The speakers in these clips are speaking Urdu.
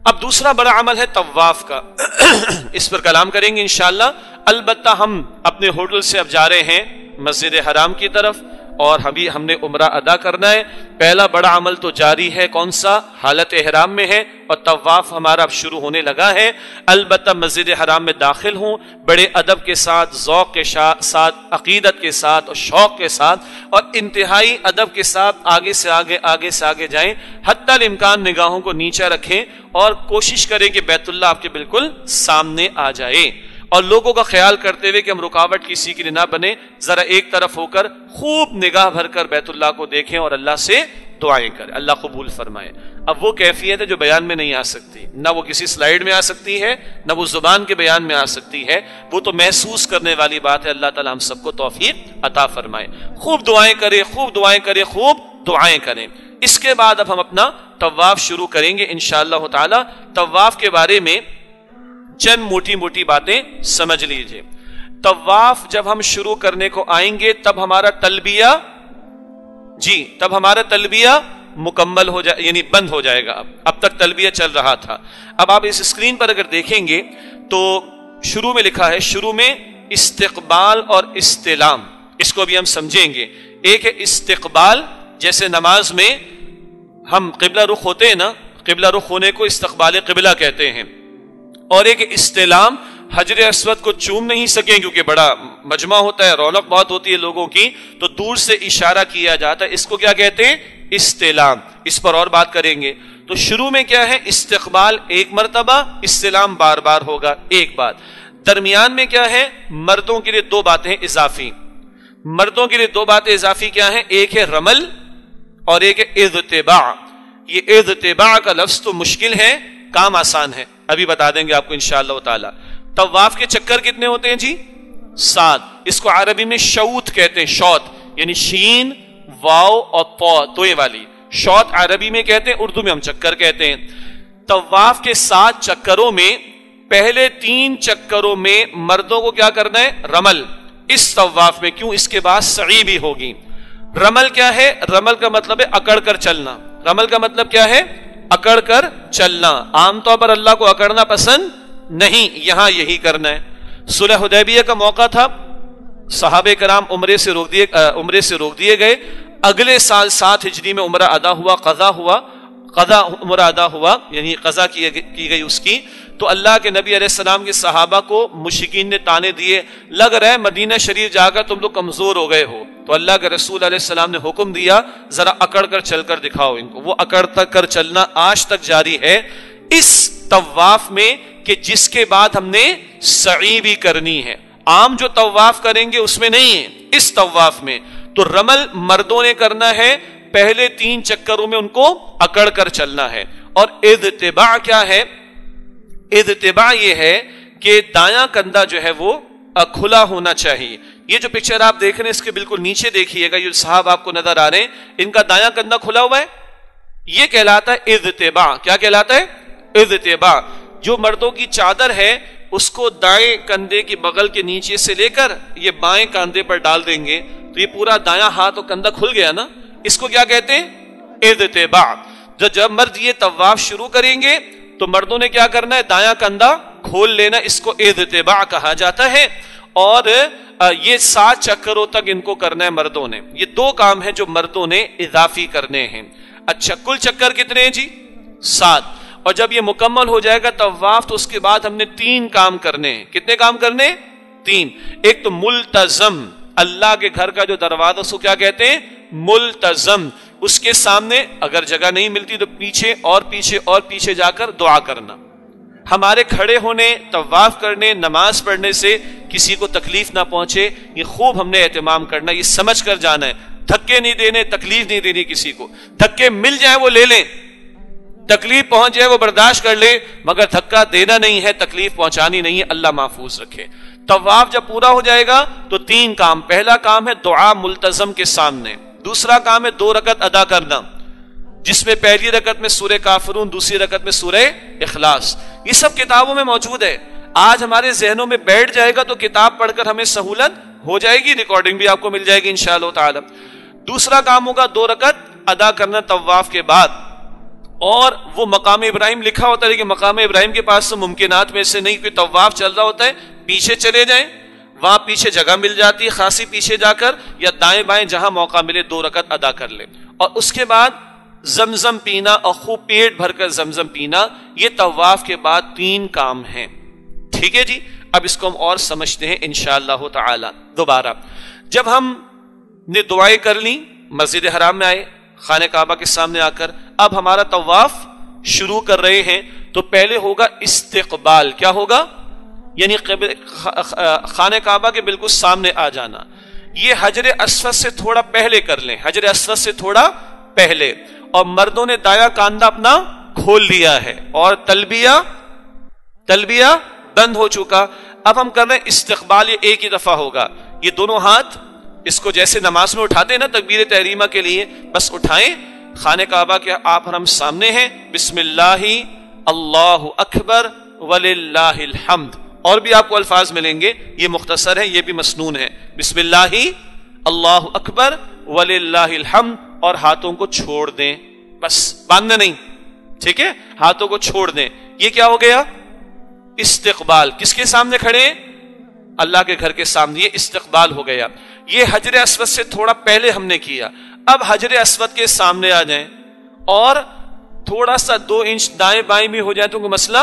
اب دوسرا بڑا عمل ہے طواف کا، اس پر کلام کریں گے انشاءاللہ۔ البتہ ہم اپنے ہوٹل سے اب جا رہے ہیں مسجد حرام کی طرف، اور ہم نے عمرہ ادا کرنا ہے۔ پہلا بڑا عمل تو جاری ہے، کون سا؟ حالت احرام میں ہے، اور طواف ہمارا اب شروع ہونے لگا ہے۔ البتہ مسجد حرام میں داخل ہوں بڑے ادب کے ساتھ، ذوق کے ساتھ، عقیدت کے ساتھ اور شوق کے ساتھ، اور انتہائی ادب کے ساتھ آگے سے آگے جائیں، حتی الامکان نگاہوں کو نیچے رکھیں اور کوشش کریں کہ بیت اللہ آپ کے بالکل سامنے آ جائے، اور لوگوں کا خیال کرتے ہوئے کہ ہم رکاوٹ کسی کے لیے نہ بنے، ذرا ایک طرف ہو کر خوب نگاہ بھر کر بیت اللہ کو دیکھیں اور اللہ سے دعائیں کریں، اللہ قبول فرمائے۔ اب وہ کیفیت ہے جو بیان میں نہیں آ سکتی، نہ وہ کسی سلائیڈ میں آ سکتی ہے، نہ وہ زبان کے بیان میں آ سکتی ہے، وہ تو محسوس کرنے والی بات ہے۔ اللہ تعالی ہم سب کو توفیق عطا فرمائے۔ خوب دعائیں کریں، خوب دعائیں کریں، خوب دعائیں کریں۔ اس کے بعد اب ہم اپنا طواف شروع کریں گے انشاءاللہ تعالی۔ طواف کے بارے میں چند موٹی موٹی باتیں سمجھ لیجئے۔ طواف جب ہم شروع کرنے کو آئیں گے تب ہمارا تلبیہ مکمل ہو جائے، یعنی بند ہو جائے گا۔ اب تک تلبیہ چل رہا تھا۔ اب آپ اس اسکرین پر اگر دیکھیں گے تو شروع میں لکھا ہے، شروع میں استقبال اور استلام، اس کو بھی ہم سمجھیں گے۔ ایک ہے استقبال، جیسے نماز میں ہم قبلہ رخ ہوتے ہیں نا، قبلہ رخ ہونے کو استقبال قبلہ کہتے ہیں، اور ایک استلام، حجر اسود کو چوم نہیں سکیں کیونکہ بڑا مجمع ہوتا ہے، رونق بہت ہوتی ہے لوگوں کی، تو دور سے اشارہ کیا جاتا ہے، اس کو کیا کہتے ہیں؟ استلام۔ اس پر اور بات کریں گے۔ تو شروع میں کیا ہے؟ استقبال ایک مرتبہ، استلام بار بار ہوگا، ایک بات۔ درمیان میں کیا ہے؟ مردوں کے لیے دو باتیں اضافی، مردوں کے لیے دو باتیں اضافی کیا ہیں؟ ایک ہے رمل اور ایک ہے اذتباع۔ یہ اذتباع کا لفظ تو مشکل ہے، کام آسان ہے، ابھی بتا دیں گے آپ کو انشاءاللہ تعالی۔ طواف کے چکر کتنے ہوتے ہیں جی؟ 7۔ اس کو عربی میں شوط کہتے ہیں، شوط یعنی شین، واو اور طا، توئے والی، شوط عربی میں کہتے ہیں، اردو میں ہم چکر کہتے ہیں۔ طواف کے 7 چکروں میں پہلے 3 چکروں میں مردوں کو کیا کرنا ہے؟ رمل، اس طواف میں، کیوں؟ اس کے بعد سعی بھی ہوگی۔ رمل کیا ہے؟ رمل کا مطلب ہے اکڑ کر چلنا۔ رمل کا مطلب کیا ہے؟ اکڑ کر چلنا۔ عام طور پر اللہ کو اکڑنا پسند نہیں، یہاں یہی کرنا ہے۔ صلح حدیبیہ کا موقع تھا، صحابہ کرام عمرے سے روک دیے گئے۔ اگلے سال 7 ہجری میں عمرہ ادا ہوا، قضا عمرہ ادا ہوا، یعنی قضا کی گئی اس کی۔ تو اللہ کے نبی علیہ السلام کے صحابہ کو مشرکین نے تانے دیے، لگ رہا ہے مدینہ شریف جا کر تم لوگ کمزور ہو گئے ہو۔ تو اللہ کے رسول علیہ السلام نے حکم دیا، ذرا اکڑ کر چل کر دکھاؤ ان کو۔ وہ اکڑ کر چلنا آج تک جاری ہے اس طواف میں، کہ جس کے بعد ہم نے سعی بھی کرنی ہے۔ عام جو طواف کریں گے اس میں نہیں ہے، اس طواف میں تو رمل مردوں نے کرنا ہے، پہلے 3 چکروں میں ان کو اکڑ کر چلنا ہے۔ اور اذتباع کیا ہے؟ اذتباع یہ ہے کہ دایاں کندھا جو ہے وہ کھلا ہونا چاہیے۔ یہ جو پکچر آپ دیکھ رہے ہیں اس کے بالکل نیچے دیکھیے گا، یہ صاحب آپ کو نظر آ رہے ہیں، ان کا دایاں کندھا کھلا ہوا ہے، یہ کہلاتا ہے اذتباع۔ کیا کہلاتا ہے؟ اذتباع۔ جو مردوں کی چادر ہے اس کو دائیں کندھے کی بغل کے نیچے سے لے کر یہ بائیں کندھے پر ڈال دیں گے تو یہ پورا دایاں ہاتھ اور کندھا کھل گیا نا، اس کو کیا کہتے ہیں؟ اذتباع۔ جب مرد یہ طواف شروع کریں گے تو مردوں نے کیا کرنا ہے؟ دایاں کندھا کھول لینا، اس کو اذتباع کہا جاتا ہے۔ اور یہ 7 چکروں تک ان کو کرنا ہے مردوں نے۔ یہ 2 کام ہیں جو مردوں نے اضافی کرنے ہیں۔ اچھا، کل چکر کتنے ہیں جی؟ 7۔ اور جب یہ مکمل ہو جائے گا طواف تو اس کے بعد ہم نے 3 کام کرنے ہیں۔ کتنے کام کرنے؟ 3۔ ایک تو ملتزم، اللہ کے گھر کا جو دروازہ اس کو کیا کہتے ہیں؟ ملتزم۔ اس کے سامنے اگر جگہ نہیں ملتی تو پیچھے اور پیچھے اور پیچھے جا کر دعا کرنا۔ ہمارے کھڑے ہونے، طواف کرنے، نماز پڑھنے سے کسی کو تکلیف نہ پہنچے، یہ خوب ہم نے اہتمام کرنا، یہ سمجھ کر جانا ہے۔ دھکے نہیں دینے، تکلیف نہیں دینی کسی کو۔ دھکے مل جائیں وہ لے لیں، تکلیف پہنچ جائے وہ برداشت کر لیں، مگر دھکا دینا نہیں ہے، تکلیف پہنچانی نہیں ہے، اللہ محفوظ رکھے۔ طواف جب پورا ہو جائے گا تو 3 کام۔ پہلا کام ہے دعا ملتزم کے سامنے، دوسرا کام ہے 2 رکعت ادا کرنا، جس میں پہلی رکعت میں سورہ کافرون، دوسری رکعت میں سورہ اخلاص۔ یہ سب کتابوں میں موجود ہے، آج ہمارے ذہنوں میں بیٹھ جائے گا تو کتاب پڑھ کر ہمیں سہولت ہو جائے گی، ریکارڈنگ بھی آپ کو مل جائے گی انشاءاللہ تعالی۔ دوسرا کام ہوگا 2 رکعت ادا کرنا طواف کے بعد، اور وہ مقام ابراہیم لکھا ہوتا ہے، لیکن مقام ابراہیم کے پاس تو ممکنات میں سے نہیں، کوئی طواف چل رہا ہوتا ہے، پیچھے چلے جائیں، وہاں پیچھے جگہ مل جاتی ہے خاصی پیچھے جا کر، یا دائیں بائیں جہاں موقع ملے 2 رکعت ادا کر لیں، اور اس کے بعد زمزم پینا اور خوب پیٹ بھر کر زمزم پینا، یہ طواف کے بعد 3 کام ہیں. ٹھیک ہے جی. اب اس کو ہم اور سمجھتے ہیں انشاءاللہ تعالی. دوبارہ جب ہم نے دعائیں کر لیں، مسجد حرام میں آئے، خانہ کعبہ کے سامنے آ کر اب ہمارا طواف شروع کر رہے ہیں، تو پہلے ہوگا استقبال. کیا ہوگا؟ یعنی خانہ کعبہ کے بالکل سامنے آ جانا. یہ حجر اسود سے تھوڑا پہلے کر لیں، حجر اسود سے تھوڑا پہلے. اور مردوں نے دایا کاندھا اپنا کھول دیا ہے اور تلبیہ بند ہو چکا. اب ہم کر رہے ہیں استقبال، یہ ایک ہی دفعہ ہوگا. یہ دونوں ہاتھ اس کو جیسے نماز میں اٹھاتے ہیں نا تکبیر تحریمہ کے لیے، بس اٹھائیں. خانہ کعبہ کے آپ ہم سامنے ہیں. بسم اللہ اللہ اکبر وللہ الحمد. اور بھی آپ کو الفاظ ملیں گے، یہ مختصر ہیں، یہ بھی مسنون ہے. بسم اللہ اللہ اکبر وللہ الحمد، اور ہاتھوں کو چھوڑ دیں، بس باندھنا نہیں. ٹھیک ہے، ہاتھوں کو چھوڑ دیں. یہ کیا ہو گیا؟ استقبال. کس کے سامنے کھڑے ہیں؟ اللہ کے گھر کے سامنے. یہ استقبال ہو گیا. یہ حجر اسود سے تھوڑا پہلے ہم نے کیا. اب حجر اسود کے سامنے آ جائیں اور تھوڑا سا 2 انچ دائیں بائیں بھی ہو جائے تو کوئی مسئلہ،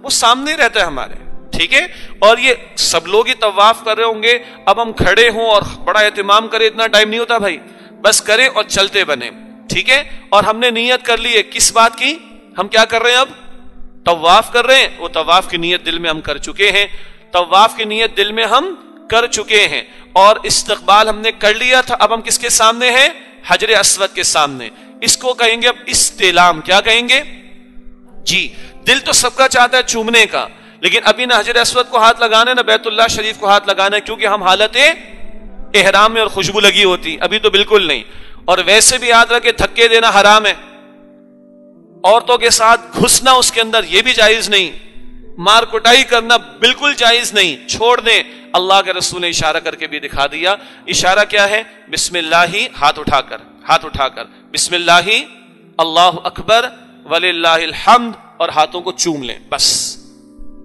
وہ سامنے رہتا ہے ہمارے. ٹھیک ہے. اور یہ سب لوگ ہی طواف کر رہے ہوں گے. اب ہم کھڑے ہوں اور بڑا اہتمام کریں، اتنا ٹائم نہیں ہوتا بھائی، بس کریں اور چلتے بنیں. ٹھیک ہے. اور ہم نے نیت کر لی ہے کس بات کی؟ ہم کیا کر رہے ہیں؟ اب طواف کر رہے ہیں. وہ طواف کی نیت دل میں ہم کر چکے ہیں. طواف کی نیت دل میں ہم کر چکے ہیں اور استقبال ہم نے کر لیا تھا. اب ہم کس کے سامنے ہیں؟ حجر اسود کے سامنے. اس کو کہیں گے اب استلام. کیا کہیں گے جی؟ دل تو سب کا چاہتا ہے چومنے کا، لیکن ابھی نہ حجر اسود کو ہاتھ لگانا ہے نہ بیت اللہ شریف کو ہاتھ لگانا ہے، کیونکہ ہم حالت احرام میں اور خوشبو لگی ہوتی، ابھی تو بالکل نہیں. اور ویسے بھی یاد رکھے دھکے دینا حرام ہے، عورتوں کے ساتھ گھسنا اس کے اندر یہ بھی جائز نہیں، مار کٹائی کرنا بالکل جائز نہیں. چھوڑ دیں. اللہ کے رسول نے اشارہ کر کے بھی دکھا دیا. اشارہ کیا ہے؟ بسم اللہ، ہاتھ اٹھا کر بسم اللہ اللہ اکبر وللہ الحمد، اور ہاتھوں کو چوم لیں. بس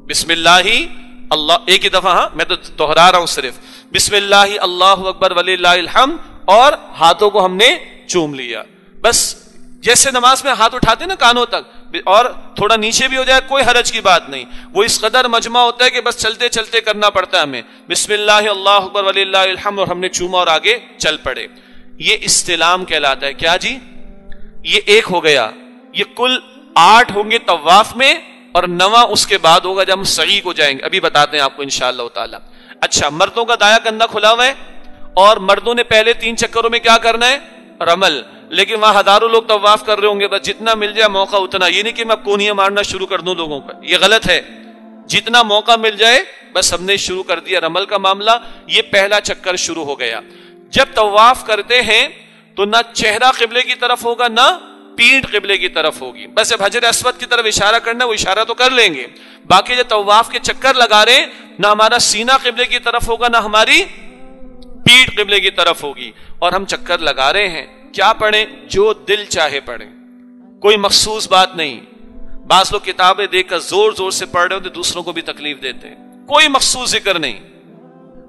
بسم اللہ اللہ، ایک ہی دفعہ. ہاں میں تو دہرا رہا ہوں صرف. بسم اللہ اللہ اکبر وللہ الحمد، اور ہاتھوں کو ہم نے چوم لیا. بس جیسے نماز میں ہاتھ اٹھاتے نا کانوں تک، اور تھوڑا نیچے بھی ہو جائے کوئی حرج کی بات نہیں. وہ اس قدر مجمع ہوتا ہے کہ بس چلتے چلتے کرنا پڑتا ہے ہمیں. بسم اللہ اللہ اکبر وللہ الحمد، اور ہم نے چوما اور آگے چل پڑے. یہ استلام کہلاتا ہے. کیا جی؟ یہ ایک ہو گیا. یہ کل 8 ہوں گے طواف میں، اور 9واں اس کے بعد ہوگا جب ہم سعی کو جائیں گے. ابھی بتاتے ہیں آپ کو انشاءاللہ تعالی. اچھا، مردوں کا دایاں کندھا کھلا ہوا ہے، اور مردوں نے پہلے 3 چکروں میں کیا کرنا ہے؟ رمل. لیکن وہاں ہزاروں لوگ طواف کر رہے ہوں گے، بس جتنا مل جائے موقع اتنا. یہ نہیں کہ میں کونیاں مارنا شروع کر دوں لوگوں پر، یہ غلط ہے. جتنا موقع مل جائے بس ہم نے شروع کر دیا رمل کا معاملہ. یہ پہلا چکر شروع ہو گیا. جب طواف کرتے ہیں تو نہ چہرہ قبلے کی طرف ہوگا نہ پیٹھ قبلے کی طرف ہوگی. بس جب حجر اسود کی طرف اشارہ کرنا، وہ اشارہ تو کر لیں گے. باقی جب طواف کے چکر لگا رہے ہیں، نہ ہمارا سینہ قبلے کی طرف ہوگا نہ ہماری پیٹھ قبلے کی طرف ہوگی. اور ہم چکر لگا رہے ہیں. کیا پڑھیں؟ جو دل چاہے پڑھیں، کوئی مخصوص بات نہیں. بعض لوگ کتابیں دیکھ کر زور زور سے پڑھ رہے ہوتے، دوسروں کو بھی تکلیف دیتے ہیں. کوئی مخصوص ذکر نہیں.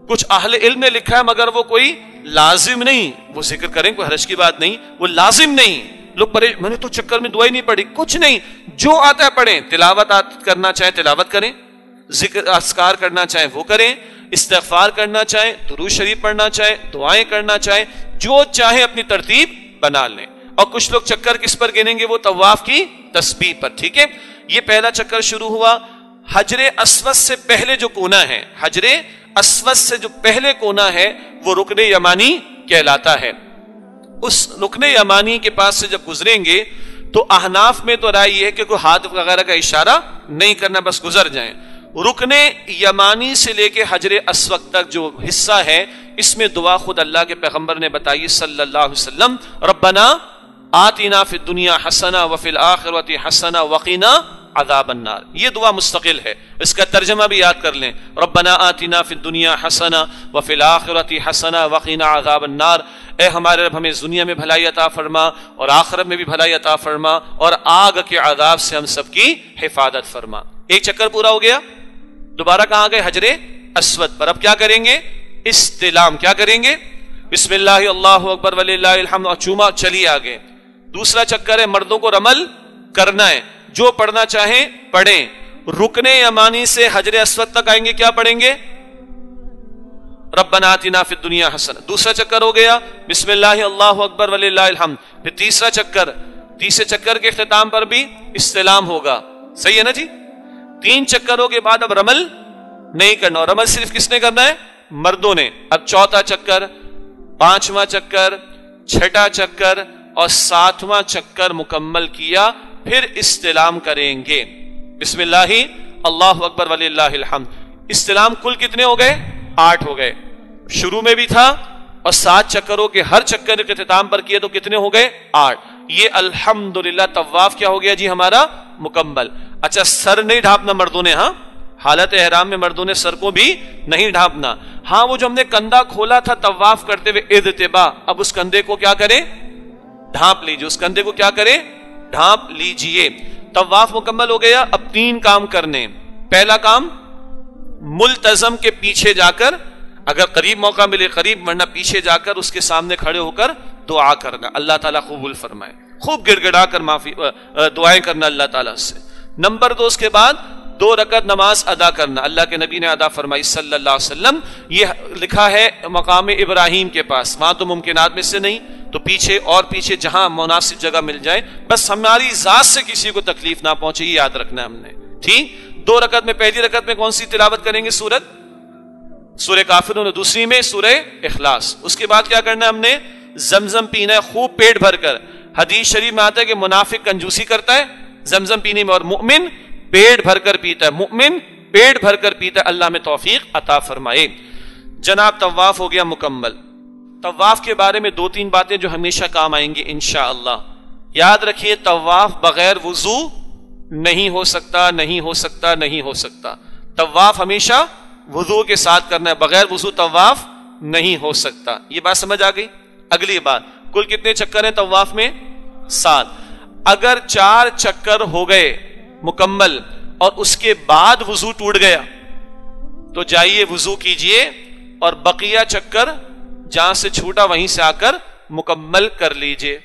کچھ اہل علم نے لکھا ہے مگر وہ کوئی لازم نہیں. وہ ذکر کریں، کوئی حرج کی بات نہیں، وہ لازم نہیں. لوگ میں نے تو چکر میں دعائی نہیں پڑھی. کچھ نہیں، جو آتا ہے پڑھیں. تلاوت کرنا چاہیں تلاوت کریں، ذکر اذکار کرنا چاہیں وہ کریں، استغفار کرنا چاہیں، درود شریف پڑھنا چاہیں، دعائیں کرنا چاہیں، جو چاہیں اپنی ترتیب بنا لیں. اور کچھ لوگ چکر کس پر گنیں گے؟ وہ طواف کی تسبیح پر. ٹھیک ہے. یہ پہلا چکر شروع ہوا. حجر اسود سے پہلے جو کونا ہے، حجر اسود سے جو پہلے کونا ہے، وہ رکن یمانی کہلاتا ہے. اس رکن یمانی کے پاس سے جب گزریں گے تو احناف میں تو رائے یہ ہے کہ کوئی ہاتھ وغیرہ کا اشارہ نہیں کرنا، بس گزر جائیں. رکن یمانی سے لے کے حجر اسود تک جو حصہ ہے، اس میں دعا خود اللہ کے پیغمبر نے بتائی صلی اللہ علیہ وسلم. ربنا آتنا فی الدنیا حسنہ وفی الآخرۃ حسنہ وقنا عذاب النار. یہ دعا مستقل ہے, اس کا ترجمہ بھی یاد کر لیں. ربنا آتنا فی الدنیا حسنہ وفی الآخرۃ حسنہ وقنا عذاب النار. اے ہمارے رب ہمیں دنیا میں بھلائی عطا فرما اور آخرت میں بھی بھلائی عطا فرما اور آگ کے عذاب سے ہم سب کی حفاظت فرما. ایک چکر پورا ہو گیا, دوبارہ کہاں گئے؟ حجر اسود پر. اب کیا کریں گے؟ استلام. کیا کریں گے؟ بسم اللہ اللہ اکبر وللہ الحمد اور چوما, چلیے آگے. دوسرا چکر ہے مردوں کو رمل کرنا ہے, جو پڑھنا چاہیں پڑھیں. رکن یمانی سے حجر اسود تک آئیں گے, کیا پڑھیں گے؟ ربنا آتنا فی الدنیا حسنہ. دوسرا چکر ہو گیا بسم اللہ اللہ اکبر وللہ الحمد. پھر تیسرا چکر, تیسرے چکر کے اختتام پر بھی استلام ہوگا. صحیح ہے نا جی؟ 3 چکروں کے بعد اب رمل نہیں کرنا, اور رمل صرف کس نے کرنا ہے؟ مردوں نے. اب چوتھا چکر, 5واں چکر, 6واں چکر اور 7واں چکر مکمل کیا, پھر استلام کریں گے. بسم اللہ اللہ اکبر وللہ الحمد. استلام کل کتنے ہو گئے؟ 8 ہو گئے. شروع میں بھی تھا اور 7 چکروں کے ہر چکر کے اختتام پر کیے تو کتنے ہو گئے؟ 8. یہ الحمدللہ طواف کیا ہو گیا جی ہمارا؟ مکمل. اچھا, سر نہیں ڈھانپنا مردوں نے, ہاں حالت احرام میں مردوں نے سر کو بھی نہیں ڈھانپنا. ہاں وہ جو ہم نے کندھا کھولا تھا طواف کرتے ہوئے ارتباع, اب اس کندھے کو کیا کریں؟ ڈھانپ لیجیے. اس کندھے کو کیا کریں؟ ڈھانپ لیجیے. طواف مکمل ہو گیا. اب 3 کام کرنے. پہلا کام, ملتزم کے پیچھے جا کر, اگر قریب موقع ملے قریب, ورنہ پیچھے جا کر اس کے سامنے کھڑے ہو کر دعا کرنا, اللہ تعالیٰ قبول فرمائے. خوب گڑ گڑا کر معافی دعائیں کرنا اللہ تعالیٰ سے. نمبر 2, اس کے بعد 2 رکعت نماز ادا کرنا. اللہ کے نبی نے ادا فرمائی صلی اللہ علیہ وسلم. یہ لکھا ہے مقام ابراہیم کے پاس, وہاں تو ممکنات میں سے نہیں, تو پیچھے اور پیچھے جہاں مناسب جگہ مل جائے, بس ہماری ذات سے کسی کو تکلیف نہ پہنچے, یہ یاد رکھنا ہم نے. ٹھیک. 2 رکعت میں, پہلی رکعت میں کون سی تلاوت کریں گے؟ سورہ کافرون, دوسری میں سورہ اخلاص. اس کے بعد کیا کرنا ہم نے؟ زمزم پینا ہے خوب پیٹ بھر کر. حدیث شریف میں آتا ہے کہ منافق کنجوسی کرتا ہے زمزم پینے میں, اور مؤمن پیٹ بھر کر پیتا ہے. مؤمن پیٹ بھر کر پیتا ہے. اللہ میں توفیق عطا فرمائے. جناب طواف ہو گیا مکمل. طواف کے بارے میں 2-3 باتیں جو ہمیشہ کام آئیں گی انشاءاللہ. یاد رکھیے, طواف بغیر وضو نہیں ہو سکتا, نہیں ہو سکتا, نہیں ہو سکتا. طواف ہمیشہ وضو کے ساتھ کرنا ہے, بغیر وضو طواف نہیں ہو سکتا. یہ بات سمجھ آ گئی؟ اگلی بات, کل کتنے چکر ہیں طواف میں؟ 7. اگر 4 چکر ہو گئے مکمل اور اس کے بعد وضو ٹوٹ گیا تو جائیے وضو کیجئے اور بقیہ چکر جہاں سے چھوٹا وہیں سے آ کر مکمل کر لیجئے.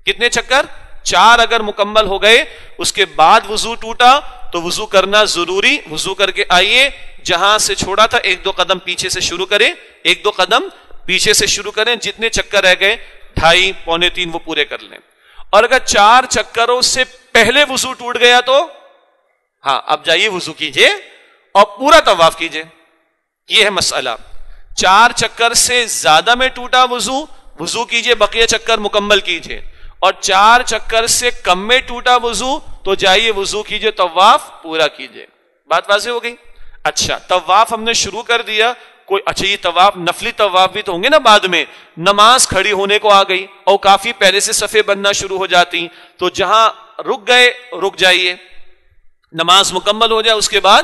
کتنے چکر؟ 4 اگر مکمل ہو گئے, اس کے بعد وضو ٹوٹا تو وضو کرنا ضروری. وضو کر کے آئیے, جہاں سے چھوڑا تھا 1-2 قدم پیچھے سے شروع کریں, 1-2 قدم پیچھے سے شروع کریں. جتنے چکر رہ گئے 2.5 پونے 3 وہ پورے کر لیں. اور اگر 4 چکروں سے پہلے وضو ٹوٹ گیا تو ہاں اب جائیے وضو کیجئے اور پورا طواف کیجئے. یہ ہے مسئلہ. 4 چکر سے زیادہ میں ٹوٹا وضو کیجئے, بقیہ چکر مکمل کیجئے. اور 4 چکر سے کم میں ٹوٹا وضو تو جائیے وضو کیجئے, طواف پورا کیجئے. بات واضح ہو گئی؟ اچھا, طواف ہم نے شروع کر دیا. کوئی اچھا, یہ طواف نفلی طواف بھی تو ہوں گے نا بعد میں. نماز کھڑی ہونے کو آ گئی اور کافی پہلے سے صفیں بننا شروع ہو جاتی, تو جہاں رک گئے رک جائیے, نماز مکمل ہو جائے, اس کے بعد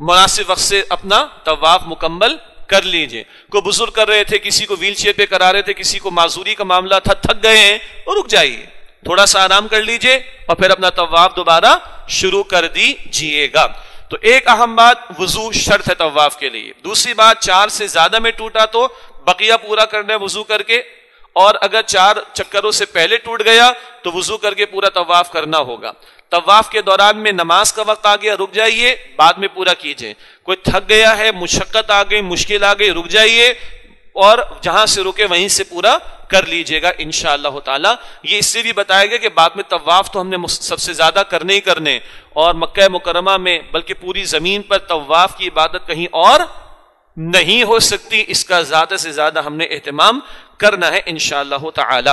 مناسب وقت سے اپنا طواف مکمل کر لیجئے. کوئی بزرگ کر رہے تھے, کسی کو ویل چیئر پہ کرا رہے تھے, کسی کو معذوری کا معاملہ تھا, تھک گئے ہیں, اور رک جائیے, تھوڑا سا آرام کر لیجئے اور پھر اپنا طواف دوبارہ شروع کر دیجئے گا. تو ایک اہم بات, وضو شرط ہے طواف کے لیے. دوسری بات, 4 سے زیادہ میں ٹوٹا تو بقیہ پورا کرنا ہے وضو کر کے, اور اگر 4 چکروں سے پہلے ٹوٹ گیا تو وضو کر کے پورا طواف کرنا ہوگا. طواف کے دوران میں نماز کا وقت آ گیا, رک جائیے, بعد میں پورا کیجئے. کوئی تھک گیا ہے, مشقت آ گئی, مشکل آ گئی, رک جائیے اور جہاں سے رکے وہیں سے پورا کر لیجئے گا انشاءاللہ تعالی. یہ اس سے بھی بتایا گیا کہ بعد میں طواف تو ہم نے سب سے زیادہ کرنے ہی کرنے, اور مکہ مکرمہ میں بلکہ پوری زمین پر طواف کی عبادت کہیں اور نہیں ہو سکتی. اس کا زیادہ سے زیادہ ہم نے اہتمام کرنا ہے انشاءاللہ تعالی.